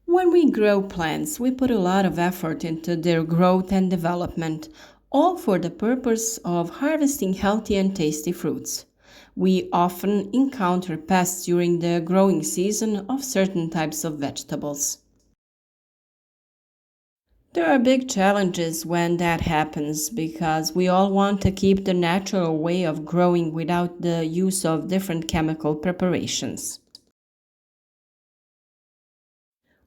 When we grow plants, we put a lot of effort into their growth and development, all for the purpose of harvesting healthy and tasty fruits. We often encounter pests during the growing season of certain types of vegetables. There are big challenges when that happens because we all want to keep the natural way of growing without the use of different chemical preparations.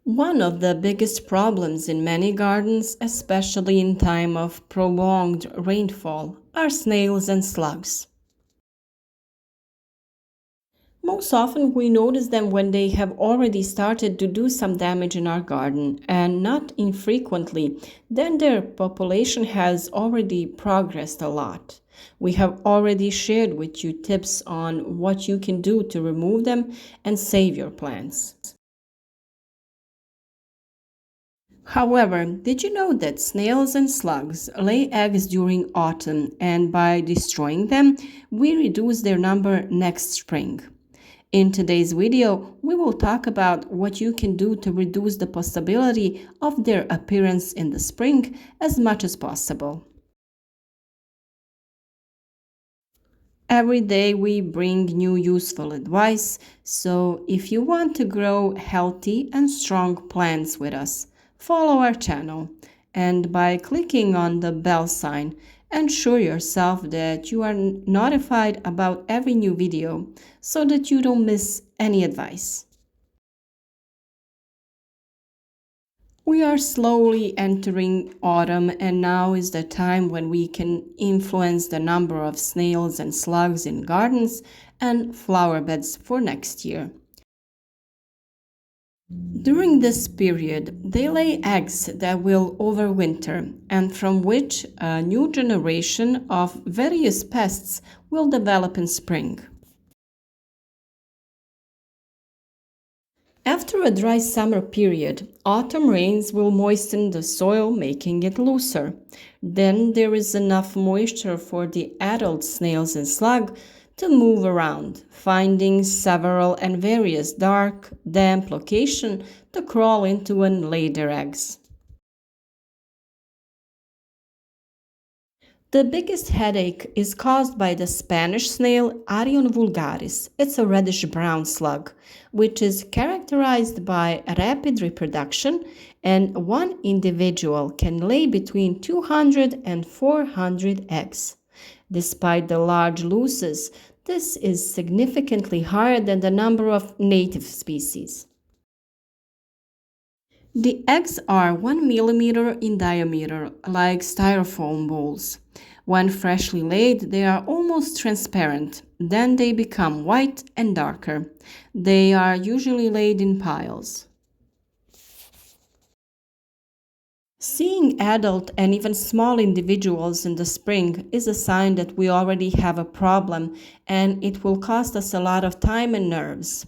One of the biggest problems in many gardens, especially in time of prolonged rainfall, are snails and slugs. Most often we notice them when they have already started to do some damage in our garden, and not infrequently, then their population has already progressed a lot. We have already shared with you tips on what you can do to remove them and save your plants. However, did you know that snails and slugs lay eggs during autumn, and by destroying them, we reduce their number next spring? In today's video, we will talk about what you can do to reduce the possibility of their appearance in the spring as much as possible. Every day we bring new useful advice, so if you want to grow healthy and strong plants with us, follow our channel, and by clicking on the bell sign, ensure yourself that you are notified about every new video so that you don't miss any advice. We are slowly entering autumn, and now is the time when we can influence the number of snails and slugs in gardens and flower beds for next year. During this period, they lay eggs that will overwinter and from which a new generation of various pests will develop in spring. After a dry summer period, autumn rains will moisten the soil, making it looser. Then there is enough moisture for the adult snails and slug to move around, finding several and various dark, damp locations to crawl into and lay their eggs. The biggest headache is caused by the Spanish snail Arion vulgaris. It's a reddish-brown slug, which is characterized by rapid reproduction, and one individual can lay between 200 and 400 eggs. Despite the large losses, this is significantly higher than the number of native species. The eggs are 1 millimeter in diameter, like styrofoam balls. When freshly laid, they are almost transparent. Then they become white and darker. They are usually laid in piles. Seeing adult and even small individuals in the spring is a sign that we already have a problem, and it will cost us a lot of time and nerves.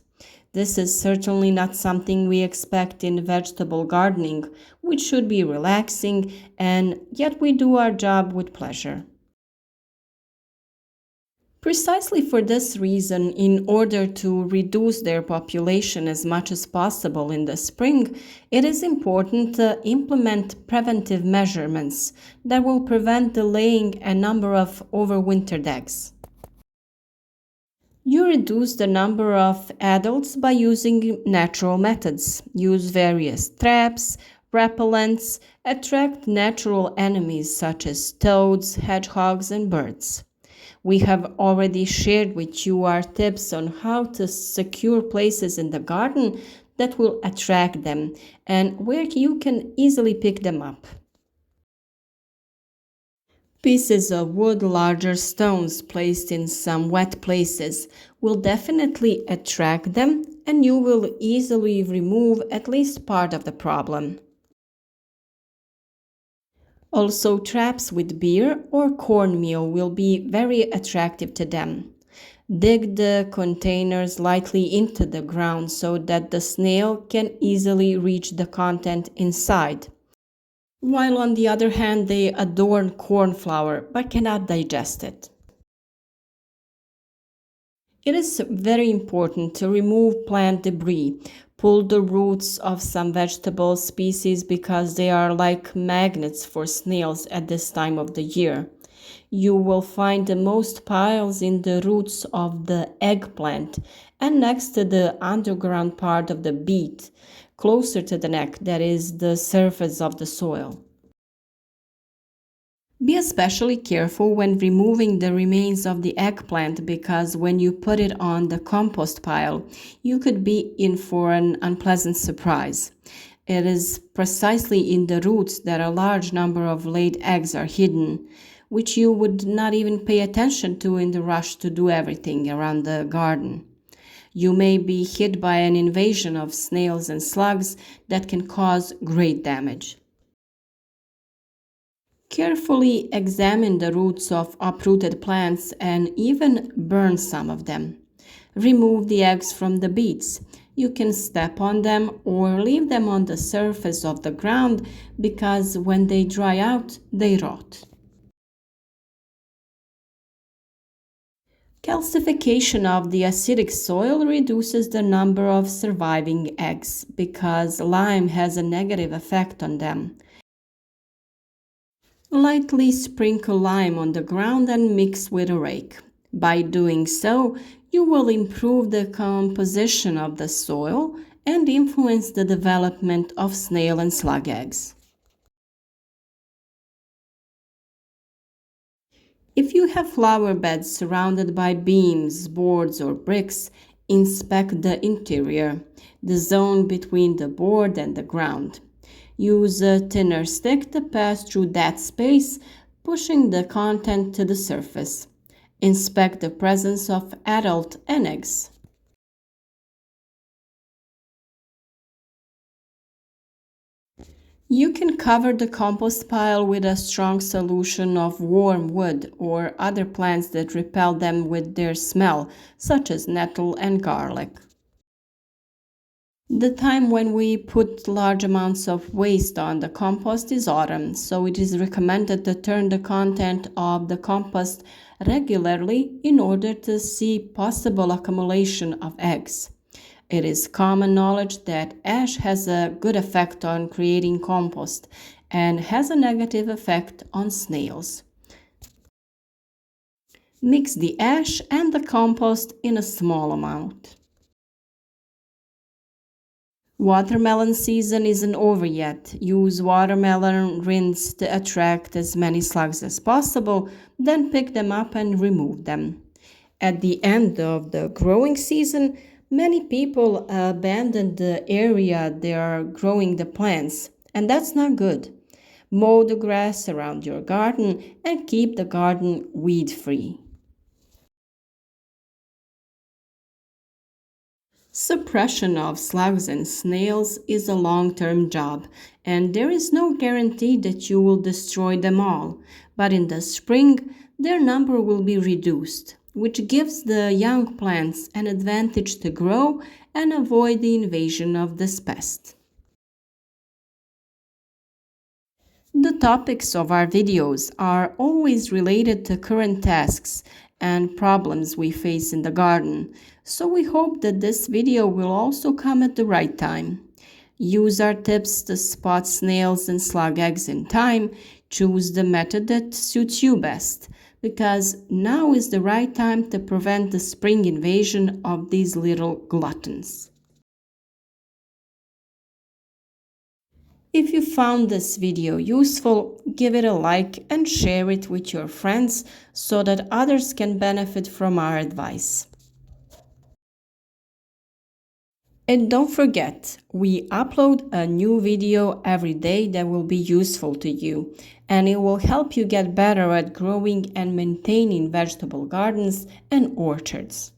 This is certainly not something we expect in vegetable gardening, which should be relaxing, and yet we do our job with pleasure. Precisely for this reason, in order to reduce their population as much as possible in the spring, it is important to implement preventive measurements that will prevent the laying and number of overwintered eggs. You reduce the number of adults by using natural methods. Use various traps, repellents, attract natural enemies such as toads, hedgehogs, and birds. We have already shared with you our tips on how to secure places in the garden that will attract them and where you can easily pick them up. Pieces of wood, larger stones placed in some wet places will definitely attract them, and you will easily remove at least part of the problem. Also, traps with beer or cornmeal will be very attractive to them. Dig the containers lightly into the ground so that the snail can easily reach the content inside, while on the other hand they adorn corn flour but cannot digest it. It is very important to remove plant debris. Pull the roots of some vegetable species because they are like magnets for snails at this time of the year. You will find the most piles in the roots of the eggplant and next to the underground part of the beet, closer to the neck, that is the surface of the soil. Be especially careful when removing the remains of the eggplant because when you put it on the compost pile, you could be in for an unpleasant surprise. It is precisely in the roots that a large number of laid eggs are hidden, which you would not even pay attention to in the rush to do everything around the garden. You may be hit by an invasion of snails and slugs that can cause great damage. Carefully examine the roots of uprooted plants and even burn some of them. Remove the eggs from the beets. You can step on them or leave them on the surface of the ground because when they dry out, they rot. Calcification of the acidic soil reduces the number of surviving eggs because lime has a negative effect on them. Lightly sprinkle lime on the ground and mix with a rake. By doing so, you will improve the composition of the soil and influence the development of snail and slug eggs. If you have flower beds surrounded by beams, boards, or bricks, inspect the interior, the zone between the board and the ground. Use a thinner stick to pass through that space, pushing the content to the surface. Inspect the presence of adult eggs. You can cover the compost pile with a strong solution of warm wood or other plants that repel them with their smell, such as nettle and garlic. The time when we put large amounts of waste on the compost is autumn, so it is recommended to turn the content of the compost regularly in order to see possible accumulation of eggs. It is common knowledge that ash has a good effect on creating compost and has a negative effect on snails. Mix the ash and the compost in a small amount. Watermelon season isn't over yet. Use watermelon rinse to attract as many slugs as possible, then pick them up and remove them. At the end of the growing season, many people abandon the area they are growing the plants, and that's not good. Mow the grass around your garden and keep the garden weed-free. Suppression of slugs and snails is a long-term job, and there is no guarantee that you will destroy them all. But in the spring, their number will be reduced, which gives the young plants an advantage to grow and avoid the invasion of this pest. The topics of our videos are always related to current tasks and problems we face in the garden, so we hope that this video will also come at the right time. Use our tips to spot snails and slug eggs in time. Choose the method that suits you best, because now is the right time to prevent the spring invasion of these little gluttons. If you found this video useful, give it a like and share it with your friends so that others can benefit from our advice. And don't forget, we upload a new video every day that will be useful to you, and it will help you get better at growing and maintaining vegetable gardens and orchards.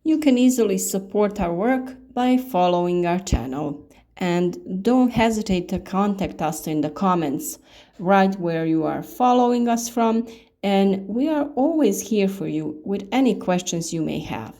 You can easily support our work by following our channel. And don't hesitate to contact us in the comments. Write where you are following us from, and we are always here for you with any questions you may have.